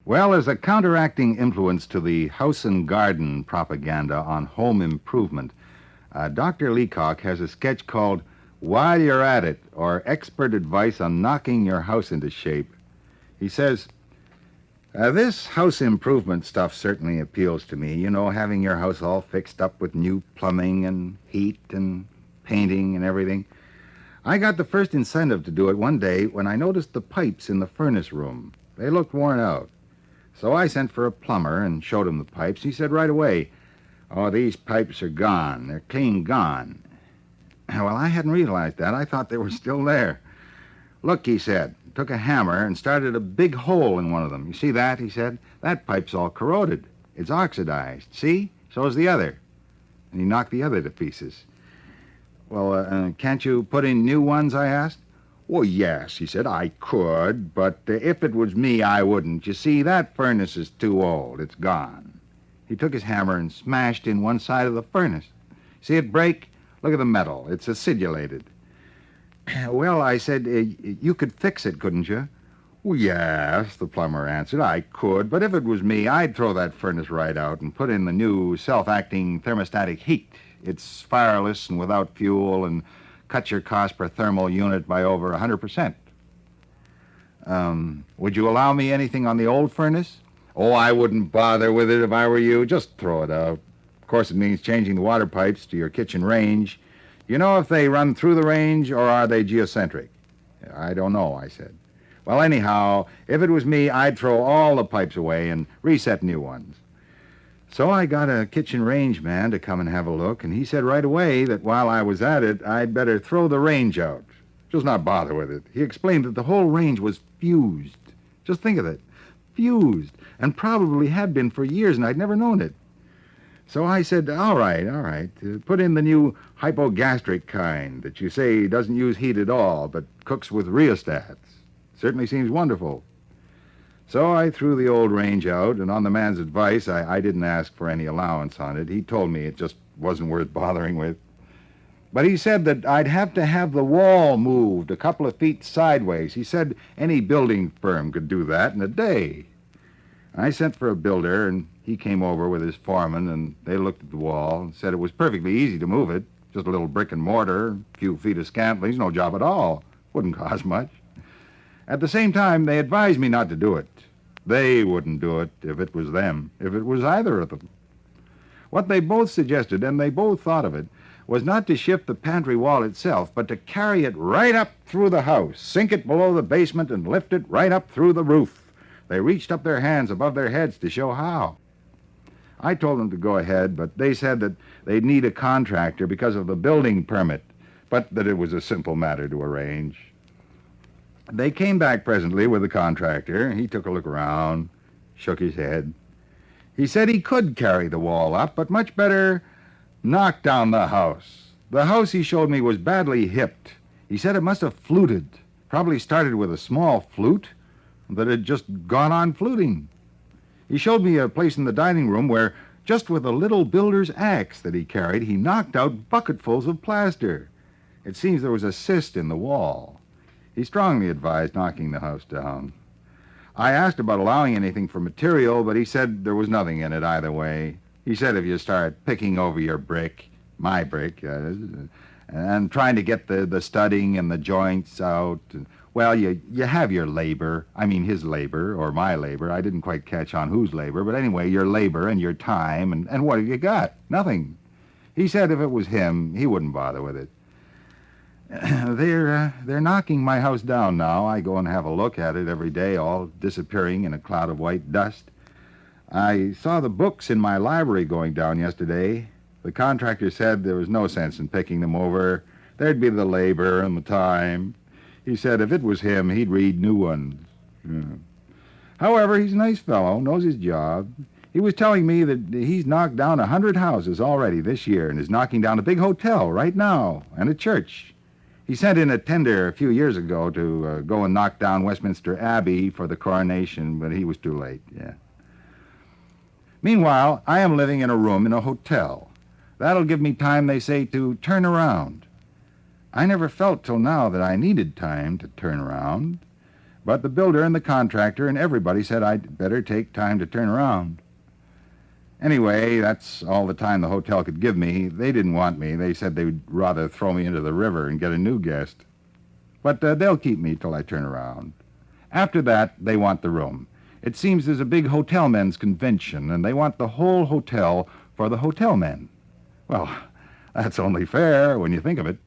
Well, as a counteracting influence to the house and garden propaganda on home improvement, Dr. Leacock has a sketch called While You're At It, or Expert Advice on Knocking Your House into Shape. He says, this house improvement stuff certainly appeals to me. You know, having your house all fixed up with new plumbing and heat and painting and everything. I got the first incentive to do it one day when I noticed the pipes in the furnace room. They looked worn out. So I sent for a plumber and showed him the pipes. He said right away, "Oh, these pipes are gone. They're clean gone." Well, I hadn't realized that. I thought they were still there. "Look," he said, took a hammer and started a big hole in one of them. "You see that?" he said. "That pipe's all corroded. It's oxidized. See? So's the other." And he knocked the other to pieces. "Well, can't you put in new ones?" I asked. "Well, yes," he said, "I could, but if it was me, I wouldn't. You see, that furnace is too old. It's gone." He took his hammer and smashed in one side of the furnace. "See it break? Look at the metal. It's acidulated." "Well," I said, "you could fix it, couldn't you?" "Well, yes," the plumber answered, "I could, but if it was me, I'd throw that furnace right out and put in the new self-acting thermostatic heat. It's fireless and without fuel and cuts your cost per thermal unit by over 100%. Would you allow me anything on the old furnace?" "Oh, I wouldn't bother with it if I were you. Just throw it out. Of course, it means changing the water pipes to your kitchen range. You know if they run through the range or are they geocentric?" "I don't know," I said. "Well, anyhow, if it was me, I'd throw all the pipes away and reset new ones." So I got a kitchen range man to come and have a look, and he said right away that while I was at it, I'd better throw the range out. Just not bother with it. He explained that the whole range was fused. Just think of it. Fused. And probably had been for years, and I'd never known it. So I said, all right. Put in the new hypogastric kind that you say doesn't use heat at all, but cooks with rheostats. Certainly seems wonderful. So I threw the old range out, and on the man's advice, I didn't ask for any allowance on it. He told me it just wasn't worth bothering with. But he said that I'd have to have the wall moved a couple of feet sideways. He said any building firm could do that in a day. I sent for a builder, and he came over with his foreman, and they looked at the wall and said it was perfectly easy to move it. Just a little brick and mortar, a few feet of scantlings, no job at all. Wouldn't cost much. At the same time, they advised me not to do it. They wouldn't do it if it was them, if it was either of them. What they both suggested, and they both thought of it, was not to shift the pantry wall itself, but to carry it right up through the house, sink it below the basement, and lift it right up through the roof. They reached up their hands above their heads to show how. I told them to go ahead, but they said that they'd need a contractor because of the building permit, but that it was a simple matter to arrange. They came back presently with the contractor. He took a look around, shook his head. He said he could carry the wall up, but much better knock down the house. The house, he showed me, was badly hipped. He said it must have fluted, probably started with a small flute, that had just gone on fluting. He showed me a place in the dining room where, just with a little builder's axe that he carried, he knocked out bucketfuls of plaster. It seems there was a cyst in the wall. He strongly advised knocking the house down. I asked about allowing anything for material, but he said there was nothing in it either way. He said if you start picking over your brick, my brick, and trying to get the studding and the joints out, well, you have your labor. I mean his labor or my labor. I didn't quite catch on whose labor, but anyway, your labor and your time, and what have you got? Nothing. He said if it was him, he wouldn't bother with it. They're knocking my house down now. I go and have a look at it every day, all disappearing in a cloud of white dust. I saw the books in my library going down yesterday. The contractor said there was no sense in picking them over. There'd be the labor and the time. He said if it was him, he'd read new ones. Yeah. However, he's a nice fellow, knows his job. He was telling me that he's knocked down 100 houses already this year and is knocking down a big hotel right now and a church. He sent in a tender a few years ago to go and knock down Westminster Abbey for the coronation, but he was too late, yeah. Meanwhile, I am living in a room in a hotel. That'll give me time, they say, to turn around. I never felt till now that I needed time to turn around, But the builder and the contractor and everybody said I'd better take time to turn around. Anyway, that's all the time the hotel could give me. They didn't want me. They said they'd rather throw me into the river and get a new guest. But they'll keep me till I turn around. After that, they want the room. It seems there's a big hotel men's convention, and they want the whole hotel for the hotel men. Well, that's only fair when you think of it.